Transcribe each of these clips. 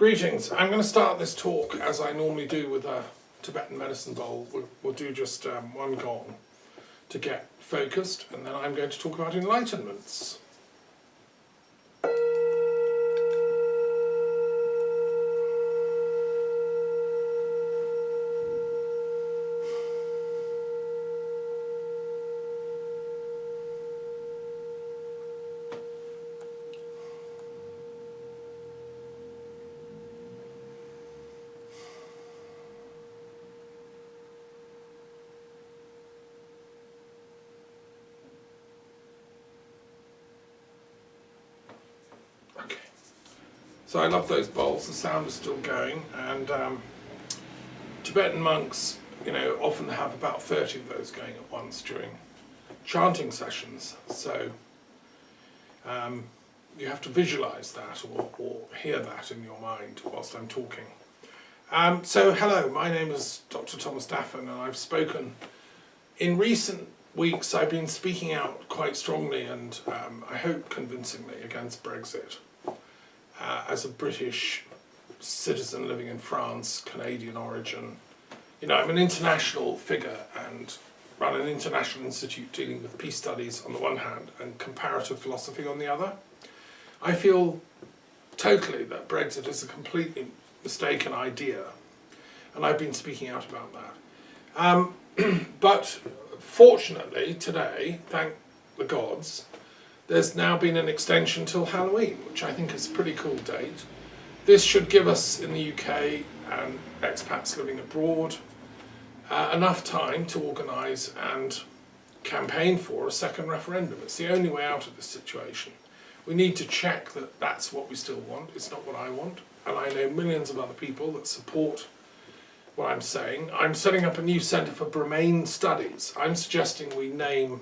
Greetings. I'm going to start this talk as I normally do with a Tibetan medicine bowl. We'll do just one gong to get focused, and then I'm going to talk about enlightenments. So I love those bowls, the sound is still going, and Tibetan monks, often have about 30 of those going at once during chanting sessions. So you have to visualize that or hear that in your mind whilst I'm talking. So hello, my name is Dr. Thomas Daffin, and I've spoken in recent weeks. I've been speaking out quite strongly and I hope convincingly against Brexit. As a British citizen living in France, Canadian origin, I'm an international figure and run an international institute dealing with peace studies on the one hand and comparative philosophy on the other. I feel totally that Brexit is a completely mistaken idea, and I've been speaking out about that. But fortunately today, thank the gods, there's now been an extension till Halloween, which I think is a pretty cool date. This should give us in the UK and expats living abroad enough time to organise and campaign for a second referendum. It's the only way out of this situation. We need to check that that's what we still want. It's not what I want. And I know millions of other people that support what I'm saying. I'm setting up a new centre for Bremain studies. I'm suggesting we name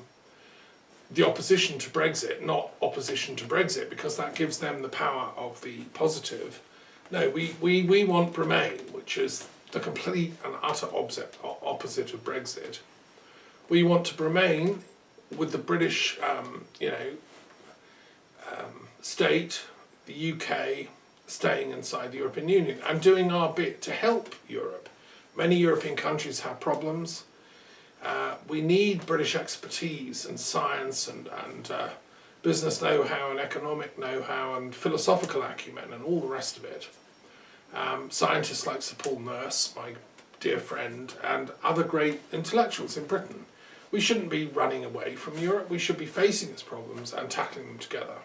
the opposition to Brexit, not opposition to Brexit, because that gives them the power of the positive. No, we want Bremain, which is the complete and utter opposite of Brexit. We want to Bremain with the British, state, the UK, staying inside the European Union and doing our bit to help Europe. Many European countries have problems. We need British expertise and science and business know-how and economic know-how and philosophical acumen and all the rest of it. Scientists like Sir Paul Nurse, my dear friend, and other great intellectuals in Britain. We shouldn't be running away from Europe. We should be facing its problems and tackling them together.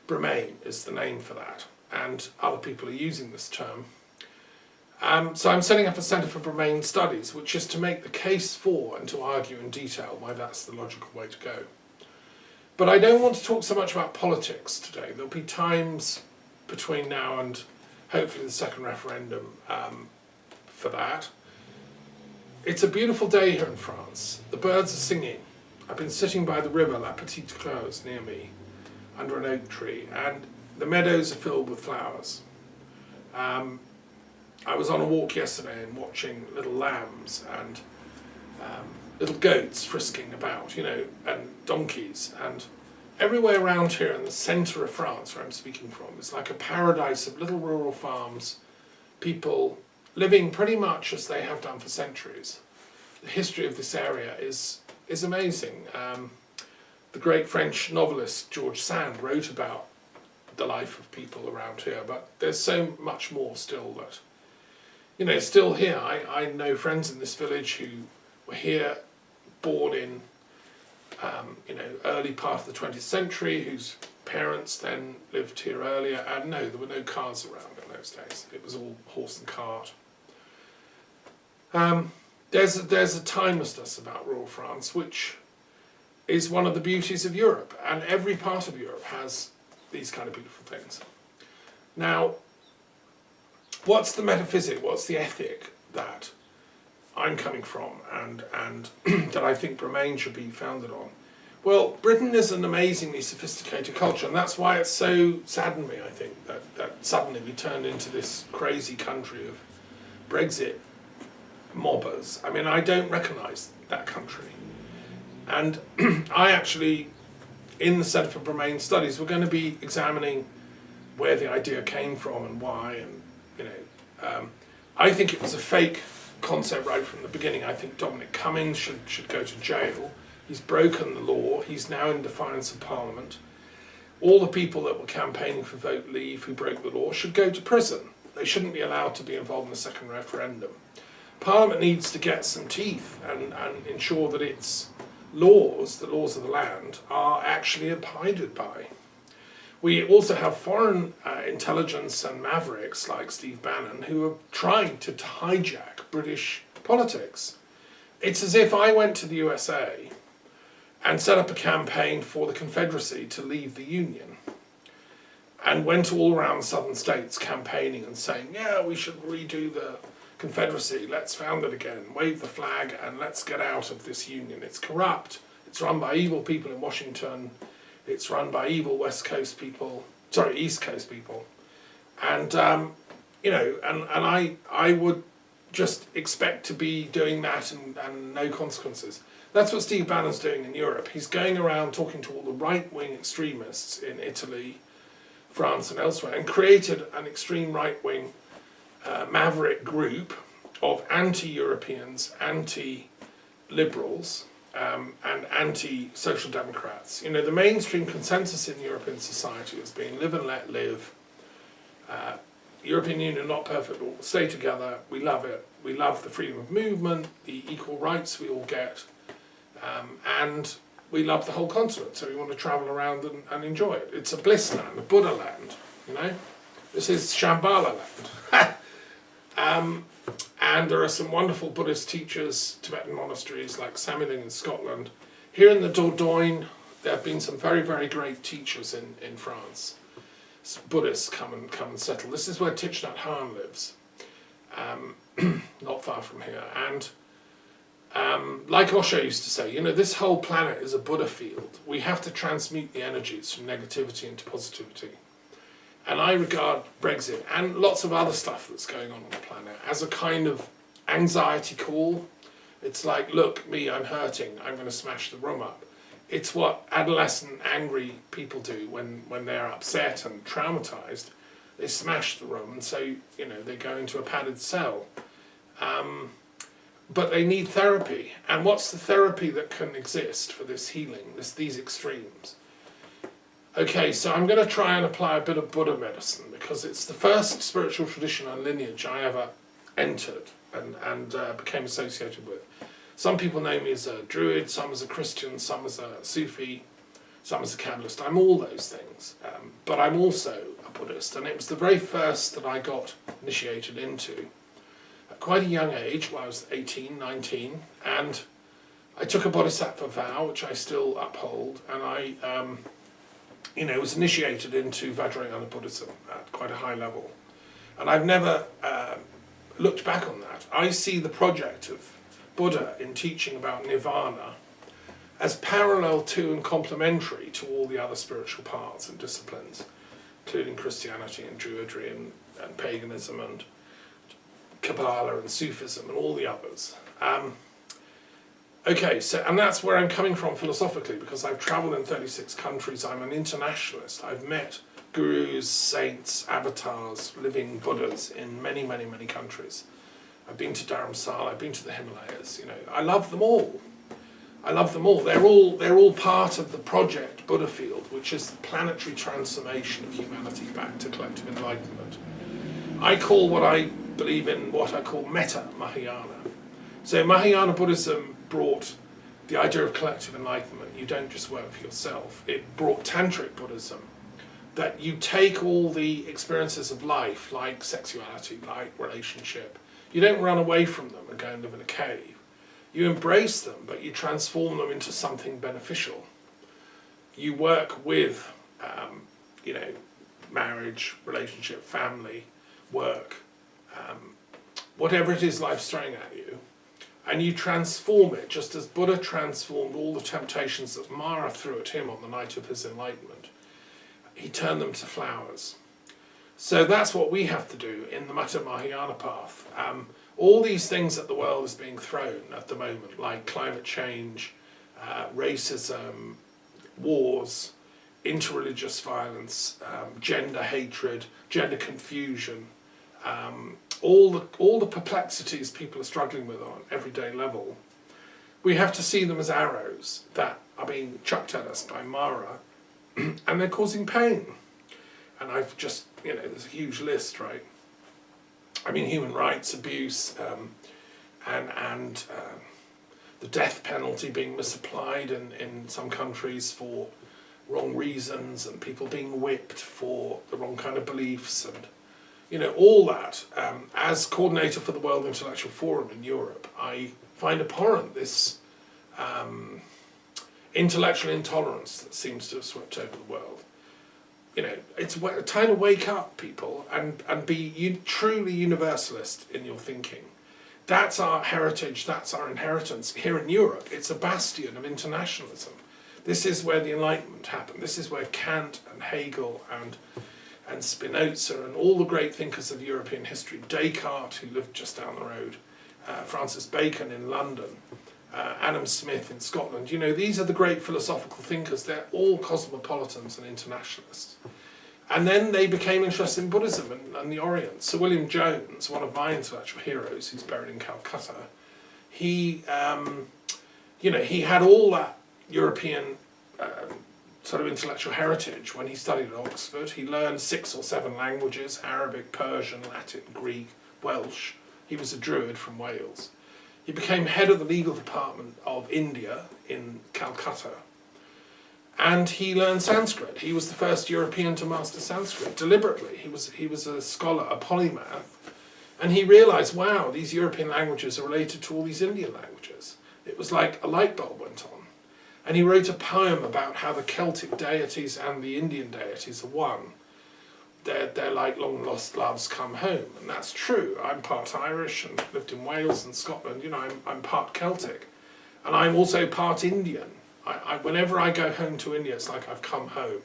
Bremain is the name for that, and other people are using this term. So I'm setting up a Centre for Bremain Studies, which is to make the case for and to argue in detail why that's the logical way to go. But I don't want to talk so much about politics today. There'll be times between now and hopefully the second referendum for that. It's a beautiful day here in France. The birds are singing. I've been sitting by the river, La Petite Creuse, near me, under an oak tree, and the meadows are filled with flowers. I was on a walk yesterday and watching little lambs and little goats frisking about, and donkeys. And everywhere around here in the centre of France, where I'm speaking from, is like a paradise of little rural farms, people living pretty much as they have done for centuries. The history of this area is amazing. The great French novelist George Sand wrote about the life of people around here, but there's so much more still that still here. I know friends in this village who were here, born in, early part of the 20th century, whose parents then lived here earlier, and no, there were no cars around in those days. It was all horse and cart. There's a timelessness about rural France, which is one of the beauties of Europe, and every part of Europe has these kind of beautiful things. Now, what's the metaphysic, what's the ethic that I'm coming from and that I think Bremain should be founded on? Well, Britain is an amazingly sophisticated culture, and that's why it's so saddened me, I think, that suddenly we turned into this crazy country of Brexit mobbers. I mean, I don't recognise that country. And I actually, in the Centre for Bremain Studies, we're going to be examining where the idea came from and why, and I think it was a fake concept right from the beginning. I think Dominic Cummings should go to jail. He's broken the law. He's now in defiance of Parliament. All the people that were campaigning for vote leave who broke the law should go to prison. They shouldn't be allowed to be involved in the second referendum. Parliament needs to get some teeth and ensure that its laws, the laws of the land, are actually abided by. We also have foreign intelligence and mavericks like Steve Bannon who have tried to hijack British politics. It's as if I went to the USA and set up a campaign for the Confederacy to leave the Union, and went all around the southern states campaigning and saying, yeah, we should redo the Confederacy, let's found it again, wave the flag, and let's get out of this Union. It's corrupt, it's run by evil people in Washington, it's run by evil East Coast people, and I would just expect to be doing that and no consequences. That's what Steve Bannon's doing in Europe. He's going around talking to all the right-wing extremists in Italy, France and elsewhere, and created an extreme right-wing maverick group of anti-Europeans, anti-liberals, and anti-social democrats. The mainstream consensus in European society has been live and let live. European Union not perfect, but we'll stay together. We love it. We love the freedom of movement, the equal rights we all get, and we love the whole continent. So we want to travel around and enjoy it. It's a bliss land, a Buddha land. This is Shambhala land. And there are some wonderful Buddhist teachers, Tibetan monasteries like Samuling in Scotland. Here in the Dordogne, there have been some very, very great teachers in France. Buddhists come and settle. This is where Thich Nhat Hanh lives, not far from here. And like Osho used to say, this whole planet is a Buddha field. We have to transmute the energies from negativity into positivity. And I regard Brexit and lots of other stuff that's going on the planet as a kind of anxiety call. It's like, look, me, I'm hurting, I'm going to smash the room up. It's what adolescent, angry people do when they're upset and traumatized. They smash the room, and so, they go into a padded cell. But they need therapy. And what's the therapy that can exist for this healing, these extremes? Okay, so I'm going to try and apply a bit of Buddha medicine, because it's the first spiritual tradition and lineage I ever entered and became associated with. Some people know me as a Druid, some as a Christian, some as a Sufi, some as a Kabbalist. I'm all those things, but I'm also a Buddhist, and it was the very first that I got initiated into at quite a young age, when I was 18, 19, and I took a Bodhisattva vow, which I still uphold, and I was initiated into Vajrayana Buddhism at quite a high level. And I've never looked back on that. I see the project of Buddha in teaching about nirvana as parallel to and complementary to all the other spiritual paths and disciplines, including Christianity and Druidry and paganism and Kabbalah and Sufism and all the others. Okay, and that's where I'm coming from philosophically, because I've travelled in 36 countries. I'm an internationalist. I've met gurus, saints, avatars, living Buddhas in many, many, many countries. I've been to Dharamsala, I've been to the Himalayas. I love them all. I love them all. They're all part of the project Buddha field, which is the planetary transformation of humanity back to collective enlightenment. I call what I believe in what I call meta Mahayana. So Mahayana Buddhism brought the idea of collective enlightenment. You don't just work for yourself. It brought Tantric Buddhism, that you take all the experiences of life, like sexuality, like relationship. You don't run away from them and go and live in a cave. You embrace them, but you transform them into something beneficial. You work with, marriage, relationship, family, work, whatever it is life's throwing at you, and you transform it, just as Buddha transformed all the temptations that Mara threw at him on the night of his enlightenment. He turned them to flowers. So that's what we have to do in the Metta Mahayana path. All these things that the world is being thrown at the moment, like climate change, racism, wars, interreligious violence, gender hatred, gender confusion, all the perplexities people are struggling with on an everyday level, we have to see them as arrows that are being chucked at us by Mara, and they're causing pain. And I've just, there's a huge list, right? I mean, human rights abuse, and the death penalty being misapplied in some countries for wrong reasons, and people being whipped for the wrong kind of beliefs, and all that. As coordinator for the World Intellectual Forum in Europe, I find abhorrent this intellectual intolerance that seems to have swept over the world. It's time to wake up, people, and be truly universalist in your thinking. That's our heritage, that's our inheritance. Here in Europe, it's a bastion of internationalism. This is where the Enlightenment happened. This is where Kant and Hegel and Spinoza and all the great thinkers of European history, Descartes, who lived just down the road, Francis Bacon in London, Adam Smith in Scotland. These are the great philosophical thinkers. They're all cosmopolitans and internationalists. And then they became interested in Buddhism and the Orient. Sir William Jones, one of my intellectual heroes, who's buried in Calcutta, he had all that European sort of intellectual heritage when he studied at Oxford. He learned 6 or 7 languages: Arabic, Persian, Latin, Greek, Welsh. He was a Druid from Wales. He became head of the legal department of India in Calcutta. And he learned Sanskrit. He was the first European to master Sanskrit deliberately. He was a scholar, a polymath, and he realised, wow, these European languages are related to all these Indian languages. It was like a light bulb went on. And he wrote a poem about how the Celtic deities and the Indian deities are one. They're like long lost loves come home, and that's true. I'm part Irish and lived in Wales and Scotland. I'm part Celtic, and I'm also part Indian. Whenever I go home to India, it's like I've come home,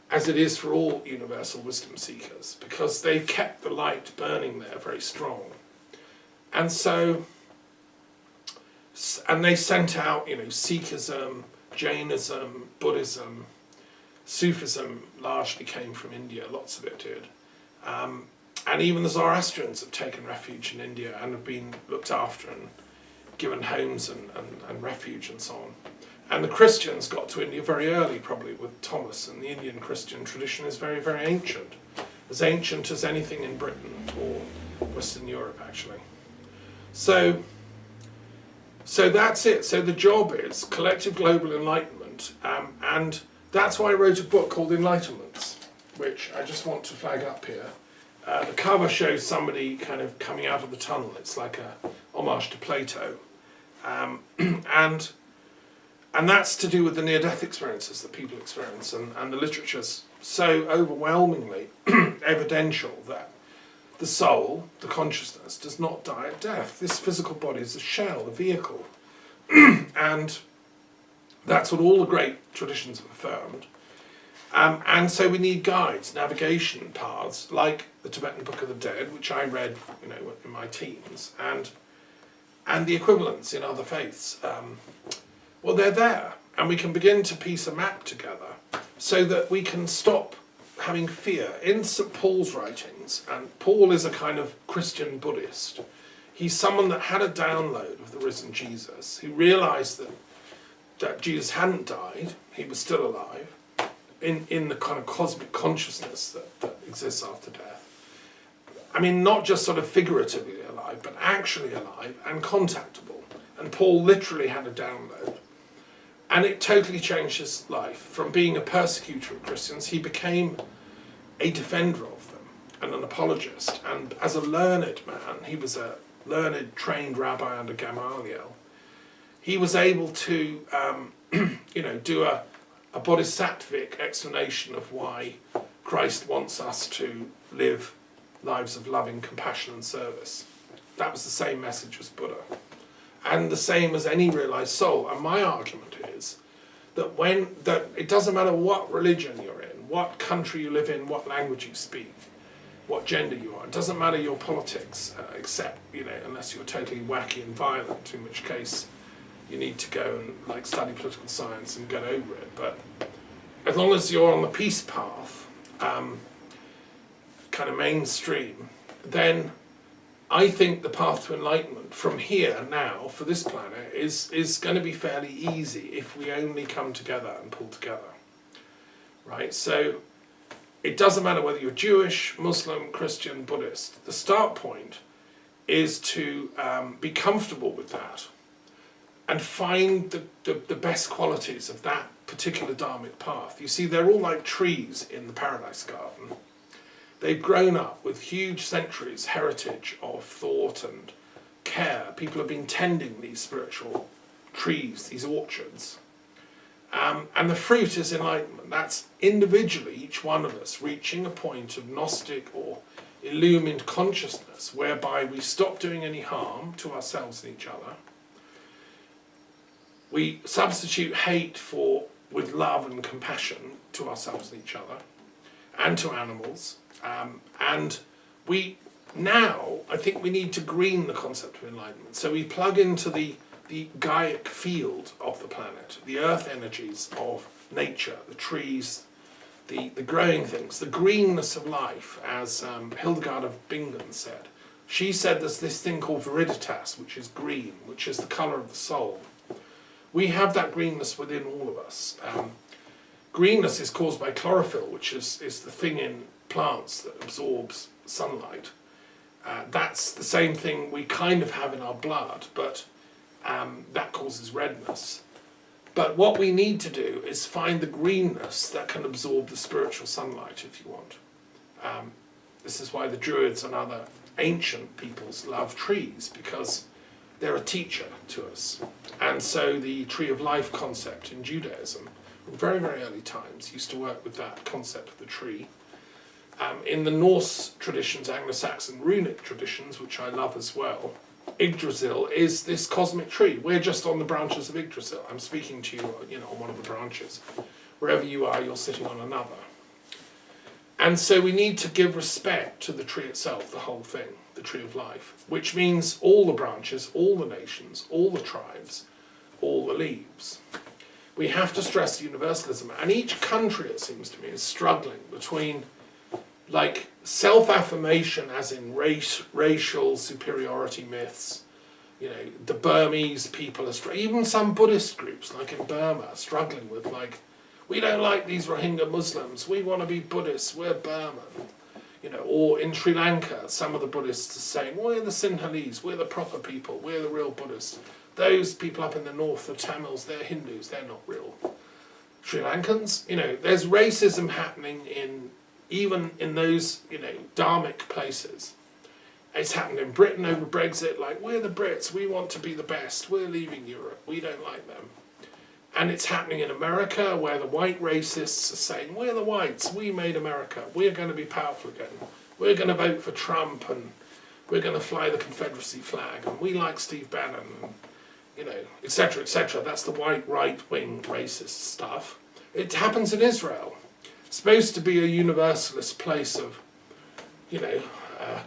as it is for all universal wisdom seekers, because they've kept the light burning there very strong. And they sent out, Sikhism, Jainism, Buddhism, Sufism largely came from India, lots of it did. And even the Zoroastrians have taken refuge in India and have been looked after and given homes and refuge and so on. And the Christians got to India very early, probably with Thomas, and the Indian Christian tradition is very, very ancient. As ancient as anything in Britain or Western Europe, actually. So that's it. So the job is collective global enlightenment, and that's why I wrote a book called Enlightenments, which I just want to flag up here. The cover shows somebody kind of coming out of the tunnel. It's like a homage to Plato. And that's to do with the near-death experiences that people experience, and the literature's so overwhelmingly evidential that the soul, the consciousness, does not die at death. This physical body is a shell, a vehicle. And that's what all the great traditions have affirmed. And so we need guides, navigation paths, like the Tibetan Book of the Dead, which I read, in my teens, and the equivalents in other faiths. Well, they're there, and we can begin to piece a map together so that we can stop having fear. In St. Paul's writings, and Paul is a kind of Christian Buddhist, he's someone that had a download of the risen Jesus, who realised that Jesus hadn't died, he was still alive, in the kind of cosmic consciousness that exists after death. I mean, not just sort of figuratively alive, but actually alive and contactable. And Paul literally had a download. And it totally changed his life. From being a persecutor of Christians, he became a defender of them and an apologist. And as a learned man, he was a learned, trained rabbi under Gamaliel. He was able to, do a bodhisattvic explanation of why Christ wants us to live lives of loving compassion and service. That was the same message as Buddha. And the same as any realized soul. And my argument is that it doesn't matter what religion you're in, what country you live in, what language you speak, what gender you are. It doesn't matter your politics, except, unless you're totally wacky and violent, in which case you need to go and study political science and get over it. But as long as you're on the peace path, kind of mainstream, then I think the path to enlightenment from here now for this planet is going to be fairly easy if we only come together and pull together, right? So it doesn't matter whether you're Jewish, Muslim, Christian, Buddhist. The start point is to be comfortable with that and find the best qualities of that particular dharmic path. You see, they're all like trees in the paradise garden. They've grown up with huge centuries heritage of thought and care. People have been tending these spiritual trees, these orchards. And the fruit is enlightenment. That's individually, each one of us, reaching a point of Gnostic or illumined consciousness whereby we stop doing any harm to ourselves and each other. We substitute hate with love and compassion to ourselves and each other and to animals. And I think we need to green the concept of enlightenment. So we plug into the Gaiac field of the planet, the earth energies of nature, the trees, the growing things, the greenness of life, as Hildegard of Bingen said. She said there's this thing called viriditas, which is green, which is the colour of the soul. We have that greenness within all of us. Greenness is caused by chlorophyll, which is the thing in plants that absorbs sunlight. That's the same thing we kind of have in our blood, but that causes redness. But what we need to do is find the greenness that can absorb the spiritual sunlight, if you want. This is why the Druids and other ancient peoples love trees, because they're a teacher to us. And so the tree of life concept in Judaism, in very, very early times, used to work with that concept of the tree. In the Norse traditions, Anglo-Saxon runic traditions, which I love as well, Yggdrasil is this cosmic tree. We're just on the branches of Yggdrasil. I'm speaking to you, on one of the branches. Wherever you are, you're sitting on another. And so we need to give respect to the tree itself, the whole thing, the tree of life, which means all the branches, all the nations, all the tribes, all the leaves. We have to stress universalism. And each country, it seems to me, is struggling between like self-affirmation as in racial superiority myths. The Burmese people are even some Buddhist groups like in Burma are struggling with we don't like these Rohingya Muslims, we want to be Buddhists, we're Burman. Or in Sri Lanka, some of the Buddhists are saying, we're the Sinhalese, we're the proper people, we're the real Buddhists. Those people up in the north, the Tamils, they're Hindus, they're not real Sri Lankans. There's racism happening even in those, dharmic places. It's happened in Britain over Brexit, we're the Brits, we want to be the best, we're leaving Europe, we don't like them. And it's happening in America, where the white racists are saying, we're the whites, we made America, we're going to be powerful again, we're going to vote for Trump, and we're going to fly the Confederacy flag, and we like Steve Bannon, and, etc., etc. That's the white right-wing racist stuff. It happens in Israel. It's supposed to be a universalist place of,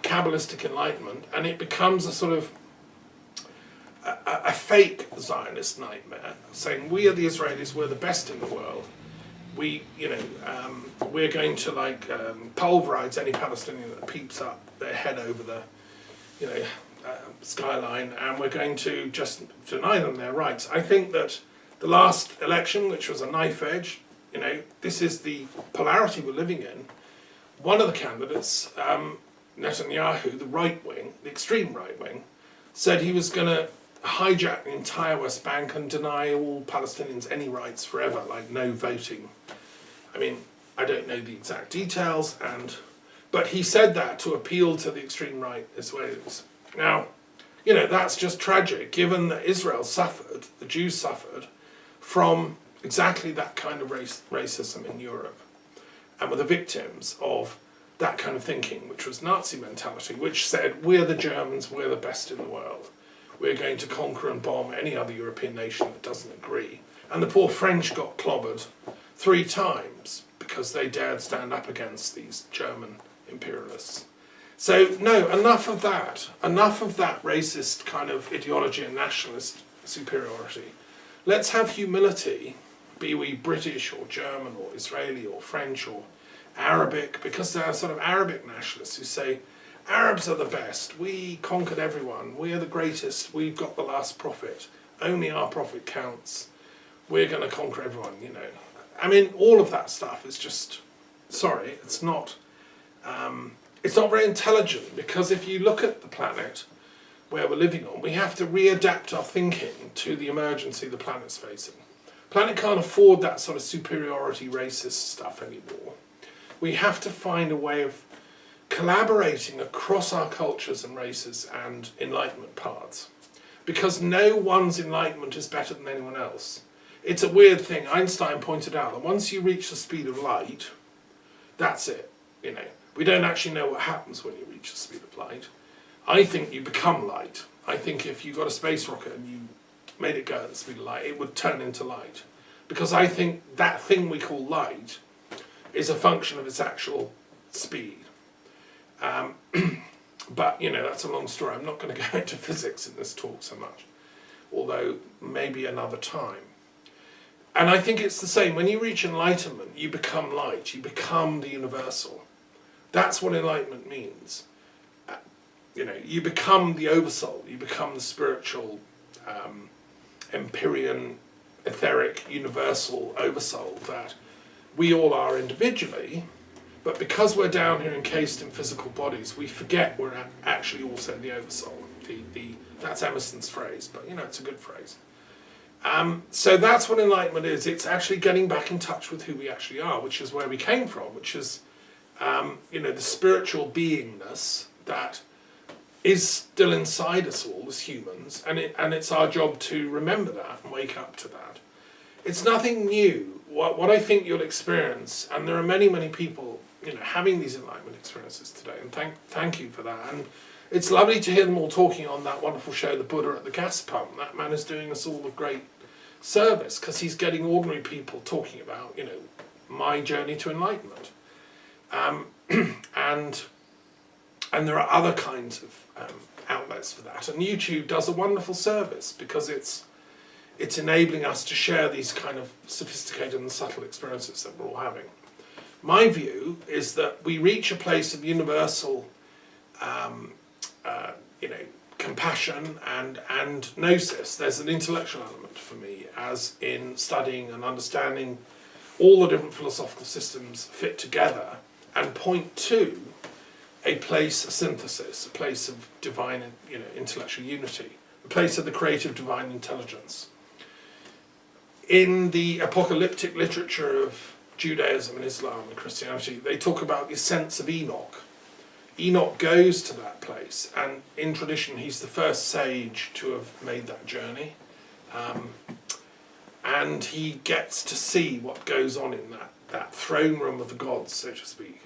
Kabbalistic enlightenment, and it becomes a sort of a fake Zionist nightmare, saying we are the Israelis, we're the best in the world. We're going to pulverize any Palestinian that peeps up their head over the, skyline, and we're going to just deny them their rights. I think that the last election, which was a knife edge, this is the polarity we're living in. One of the candidates, Netanyahu, the right wing, the extreme right wing, said he was going to hijack the entire West Bank and deny all Palestinians any rights forever, no voting. I don't know the exact details, but he said that to appeal to the extreme right Israelis. Now, that's just tragic, given that Israel suffered, the Jews suffered, from exactly that kind of racism in Europe, and were the victims of that kind of thinking, which was Nazi mentality, which said, we're the Germans, we're the best in the world. We're going to conquer and bomb any other European nation that doesn't agree. And the poor French got clobbered 3 times because they dared stand up against these German imperialists. So, no, enough of that racist kind of ideology and nationalist superiority. Let's have humility be we British or German or Israeli or French or Arabic, because there are sort of Arabic nationalists who say, Arabs are the best, we conquered everyone, we are the greatest, we've got the last prophet, only our prophet counts, we're going to conquer everyone, you know. I mean, all of that stuff is just, sorry, it's not very intelligent, because if you look at the planet where we're living on, we have to readapt our thinking to the emergency the planet's facing. The planet can't afford that sort of superiority racist stuff anymore. We have to find a way of collaborating across our cultures and races and enlightenment paths, because no one's enlightenment is better than anyone else. It's a weird thing. Einstein pointed out that once you reach the speed of light, that's it. You know, we don't actually know what happens when you reach the speed of light. I think you become light. I think if you got a space rocket and you made it go at the speed of light, it would turn into light, because I think that thing we call light is a function of its actual speed. But, you know, that's a long story. I'm not going to go into physics in this talk so much, although maybe another time. And I think it's the same. When you reach enlightenment, you become light. You become the universal. That's what enlightenment means. You know, you become the oversoul. You become the spiritual, empyrean, etheric, universal oversoul that we all are individually, but because we're down here encased in physical bodies, we forget we're actually also the oversoul. That's Emerson's phrase, but you know, it's a good phrase. So that's what enlightenment is. It's actually getting back in touch with who we actually are, which is where we came from, which is you know, the spiritual beingness that is still inside us all as humans, and it's our job to remember that and wake up to that. It's nothing new. What I think you'll experience, and there are many, many people, you know, having these enlightenment experiences today, and thank you for that. And it's lovely to hear them all talking on that wonderful show, The Buddha at the Gas Pump. That man is doing us all a great service, because he's getting ordinary people talking about, you know, my journey to enlightenment. And there are other kinds of outlets for that. And YouTube does a wonderful service, because it's enabling us to share these kind of sophisticated and subtle experiences that we're all having. My view is that we reach a place of universal, you know, compassion and gnosis. There's an intellectual element for me, as in studying and understanding all the different philosophical systems fit together and point to a place, a synthesis, a place of divine, you know, intellectual unity, a place of the creative divine intelligence. In the apocalyptic literature of Judaism and Islam and Christianity, they talk about the ascents of Enoch. Enoch goes to that place, and in tradition he's the first sage to have made that journey. And he gets to see what goes on in that throne room of the gods, so to speak.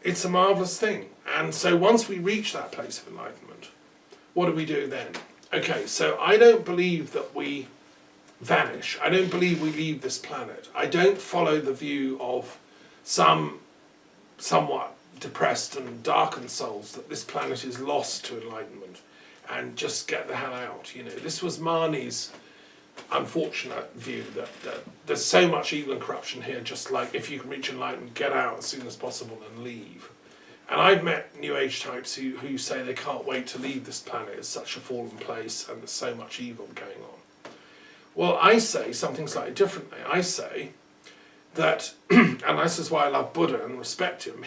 It's a marvellous thing. And so once we reach that place of enlightenment, what do we do then? Okay, so I don't believe that we vanish. I don't believe we leave this planet. I don't follow the view of some somewhat depressed and darkened souls that this planet is lost to enlightenment and just get the hell out. You know, this was Marnie's unfortunate view that there's so much evil and corruption here, just like if you can reach enlightenment, get out as soon as possible and leave. And I've met New Age types who say they can't wait to leave this planet. It's such a fallen place and there's so much evil going on. Well, I say something slightly differently. I say that, and this is why I love Buddha and respect him,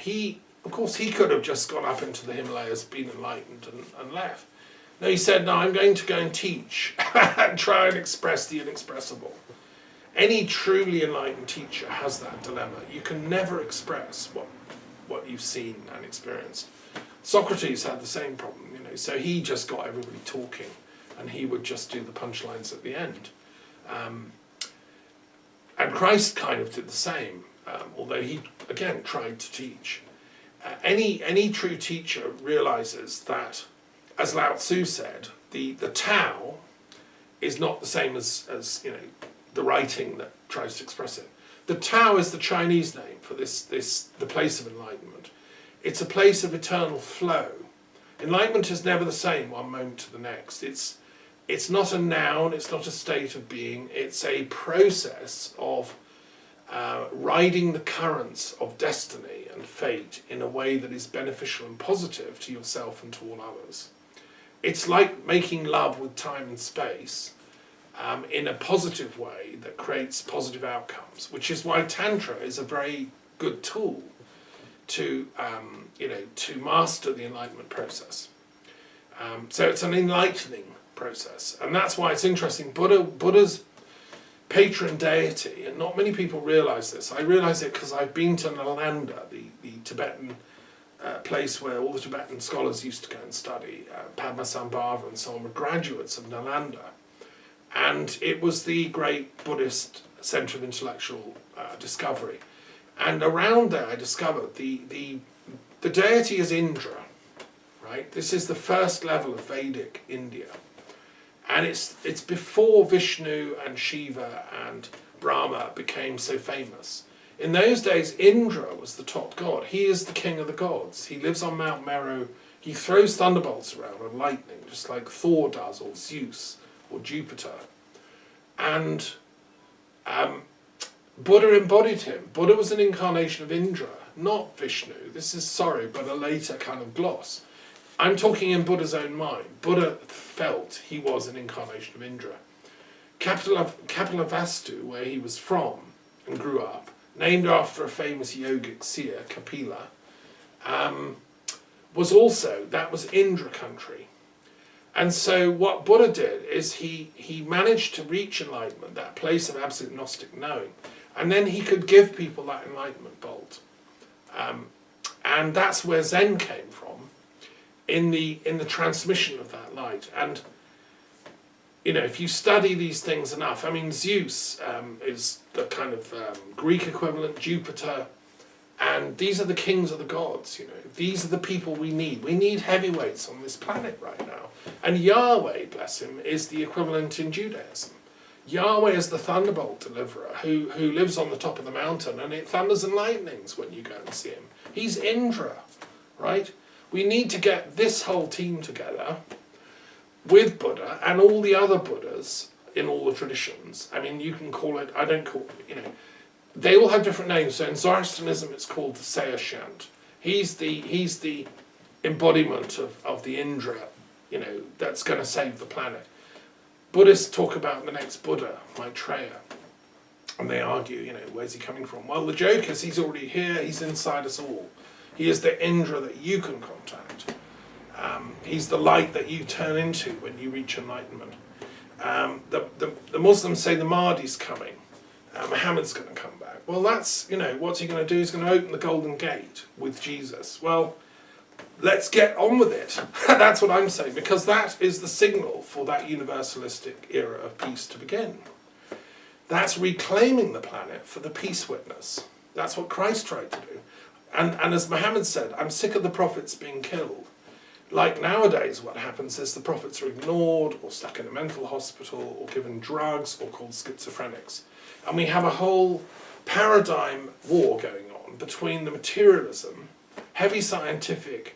of course he could have just gone up into the Himalayas, been enlightened and left. No, he said, no, I'm going to go and teach and try and express the inexpressible. Any truly enlightened teacher has that dilemma. You can never express what you've seen and experienced. Socrates had the same problem, you know, so he just got everybody talking and he would just do the punchlines at the end. And Christ kind of did the same, although he, again, tried to teach. Any true teacher realizes that, as Lao Tzu said, the Tao is not the same as you know, the writing that tries to express it. The Tao is the Chinese name for the place of enlightenment. It's a place of eternal flow. Enlightenment is never the same one moment to the next. It's it's not a noun, it's not a state of being, it's a process of riding the currents of destiny and fate in a way that is beneficial and positive to yourself and to all others. It's like making love with time and space in a positive way that creates positive outcomes, which is why Tantra is a very good tool to to master the enlightenment process. So it's an enlightening process, and that's why it's interesting. Buddha's patron deity, and not many people realise this. I realise it because I've been to Nalanda, the Tibetan place where all the Tibetan scholars used to go and study. Padmasambhava and so on were graduates of Nalanda, and it was the great Buddhist centre of intellectual discovery. And around there, I discovered the deity is Indra, right? This is the first level of Vedic India. And it's before Vishnu and Shiva and Brahma became so famous. In those days, Indra was the top god. He is the king of the gods. He lives on Mount Meru. He throws thunderbolts around and lightning, just like Thor does, or Zeus, or Jupiter. And Buddha embodied him. Buddha was an incarnation of Indra, not Vishnu. This is, sorry, but a later kind of gloss. I'm talking in Buddha's own mind. Buddha felt he was an incarnation of Indra. Kapilavastu, where he was from and grew up, named after a famous yogic seer, Kapila, was also, that was Indra country. And so what Buddha did is he managed to reach enlightenment, that place of absolute Gnostic knowing, and then he could give people that enlightenment bolt. And that's where Zen came from, in the transmission of that light. And if you study these things enough, I mean, Zeus is the kind of Greek equivalent, Jupiter, and these are the kings of the gods. These are the people we need. We need heavyweights on this planet right now. And Yahweh, bless him, is the equivalent in Judaism. Yahweh is the thunderbolt deliverer who lives on the top of the mountain, and it thunders and lightnings when you go and see him. He's Indra, right? We need to get this whole team together with Buddha and all the other Buddhas in all the traditions. I mean, you can call it, I don't call it, they all have different names. So in Zoroastrianism, it's called the Saoshyant. He's the embodiment of the Indra, that's going to save the planet. Buddhists talk about the next Buddha, Maitreya, and they argue, where's he coming from? Well, the joke is he's already here, he's inside us all. He is the Indra that you can contact. He's the light that you turn into when you reach enlightenment. The Muslims say the Mahdi's coming. Muhammad's going to come back. Well, that's, what's he going to do? He's going to open the Golden Gate with Jesus. Well, let's get on with it. That's what I'm saying, because that is the signal for that universalistic era of peace to begin. That's reclaiming the planet for the peace witness. That's what Christ tried to do. And as Muhammad said, I'm sick of the prophets being killed. Like nowadays, what happens is the prophets are ignored or stuck in a mental hospital or given drugs or called schizophrenics. And we have a whole paradigm war going on between the materialism, heavy scientific,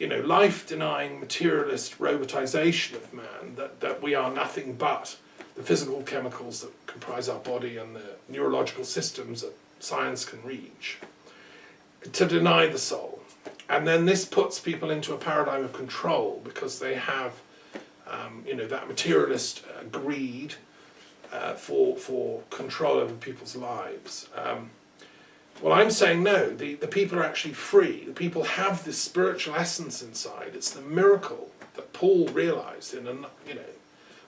life-denying materialist robotization of man, that we are nothing but the physical chemicals that comprise our body and the neurological systems that science can reach, to deny the soul. And then this puts people into a paradigm of control because they have, that materialist greed for control over people's lives. Well, I'm saying no, the people are actually free. The people have this spiritual essence inside. It's the miracle that Paul realized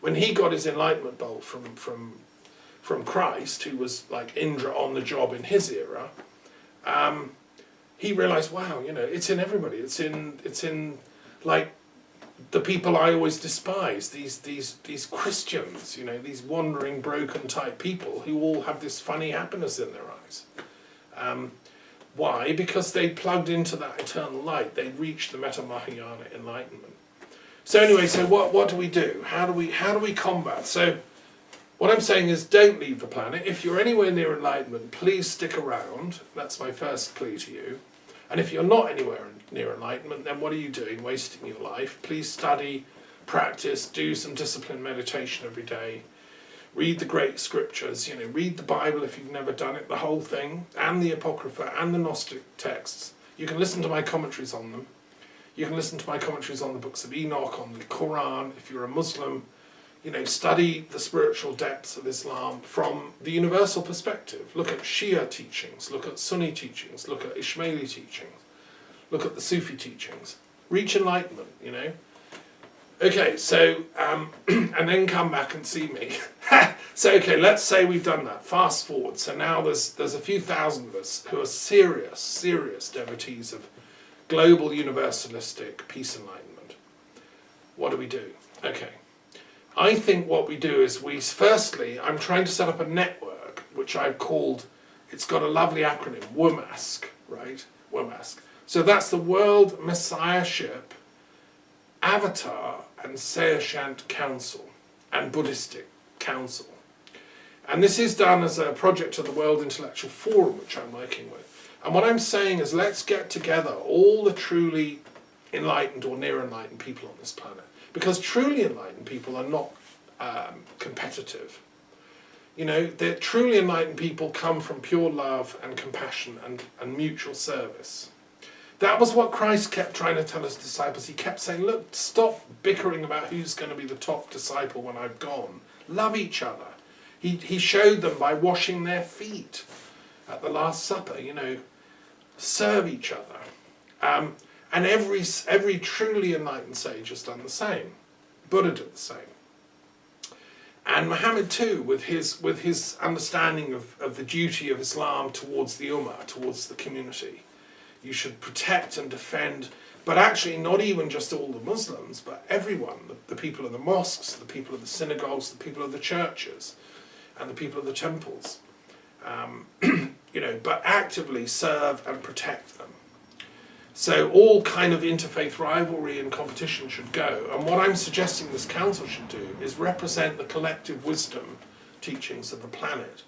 when he got his enlightenment bolt from Christ, who was like Indra on the job in his era. He realized, wow, it's in everybody. It's in like the people I always despise, these Christians, these wandering, broken type people who all have this funny happiness in their eyes. Why? Because they plugged into that eternal light. They reached the Metta Mahayana enlightenment. So anyway, so what do we do? How do we combat? So what I'm saying is, don't leave the planet. If you're anywhere near enlightenment, please stick around. That's my first plea to you. And if you're not anywhere near enlightenment, then what are you doing, wasting your life? Please study practice, do some disciplined meditation every day, read the great scriptures, read the Bible if you've never done it, the whole thing, and the Apocrypha and the Gnostic texts. You can listen to my commentaries on them. You can listen to my commentaries on the books of Enoch, on the Quran. If you're a Muslim, study the spiritual depths of Islam from the universal perspective. Look at Shia teachings, look at Sunni teachings, look at Ismaili teachings, look at the Sufi teachings. Reach enlightenment, Okay, so, and then come back and see me. So, okay, let's say we've done that. Fast forward. So now there's a few thousand of us who are serious devotees of global universalistic peace enlightenment. What do? Okay. I think what we do is firstly, I'm trying to set up a network, which I've called, it's got a lovely acronym, WMASC, right? WMASC. So that's the World Messiaship, Avatar and Saoshyant Council and Buddhistic Council. And this is done as a project of the World Intellectual Forum, which I'm working with. And what I'm saying is, let's get together all the truly enlightened or near enlightened people on this planet. Because truly enlightened people are not competitive. The truly enlightened people come from pure love and compassion and mutual service. That was what Christ kept trying to tell his disciples. He kept saying, look, stop bickering about who's going to be the top disciple when I've gone. Love each other. He showed them by washing their feet at the Last Supper, serve each other. And every truly enlightened sage has done the same. Buddha did the same. And Muhammad too, with his understanding of the duty of Islam towards the ummah, towards the community. You should protect and defend, but actually not even just all the Muslims, but everyone, the people of the mosques, the people of the synagogues, the people of the churches, and the people of the temples. But actively serve and protect them. So all kind of interfaith rivalry and competition should go. And what I'm suggesting this council should do is represent the collective wisdom teachings of the planet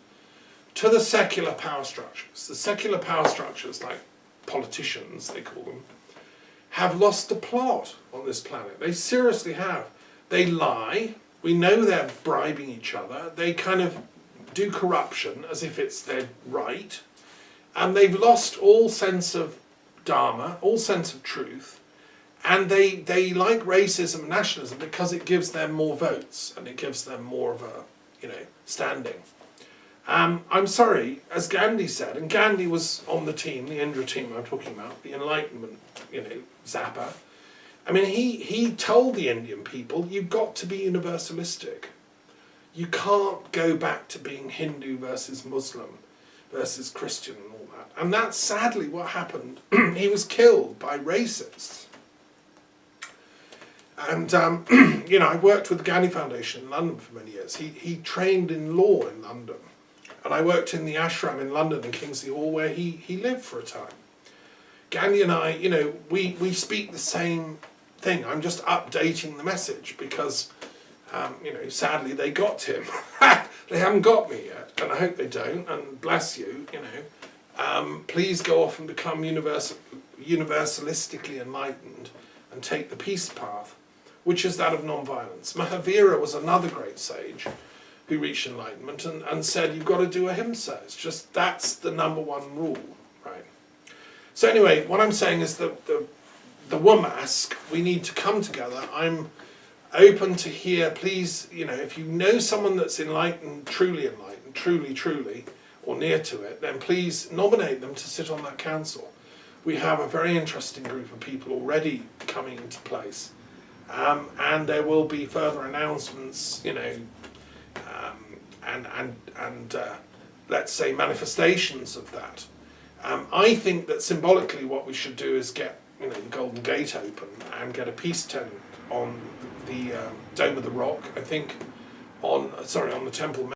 to the secular power structures. The secular power structures, like politicians, they call them, have lost the plot on this planet. They seriously have. They lie. We know they're bribing each other. They kind of do corruption as if it's their right. And they've lost all sense of Dharma, all sense of truth, and they like racism and nationalism because it gives them more votes and it gives them more of a standing. I'm sorry, as Gandhi said, and Gandhi was on the team, the Indra team I'm talking about, the Enlightenment, Zappa. I mean, he told the Indian people, you've got to be universalistic. You can't go back to being Hindu versus Muslim versus Christian and all that. And that's sadly what happened. He was killed by racists. And, I worked with the Gandhi Foundation in London for many years. He trained in law in London. And I worked in the ashram in London in Kingsley Hall where he lived for a time. Gandhi and I, we speak the same thing. I'm just updating the message because, sadly they got him. They haven't got me yet, and I hope they don't, and bless you, please go off and become universalistically enlightened and take the peace path, which is that of non-violence. Mahavira was another great sage who reached enlightenment and said, you've got to do ahimsa. It's just, that's the number one rule, right? So anyway, what I'm saying is that the WMASC, we need to come together. I'm open to hear, please, if you know someone that's enlightened, truly, or near to it, then please nominate them to sit on that council. We have a very interesting group of people already coming into place. And there will be further announcements, and let's say manifestations of that. I think that symbolically what we should do is get the Golden Gate open and get a peace tent on the Dome of the Rock, I think on the Temple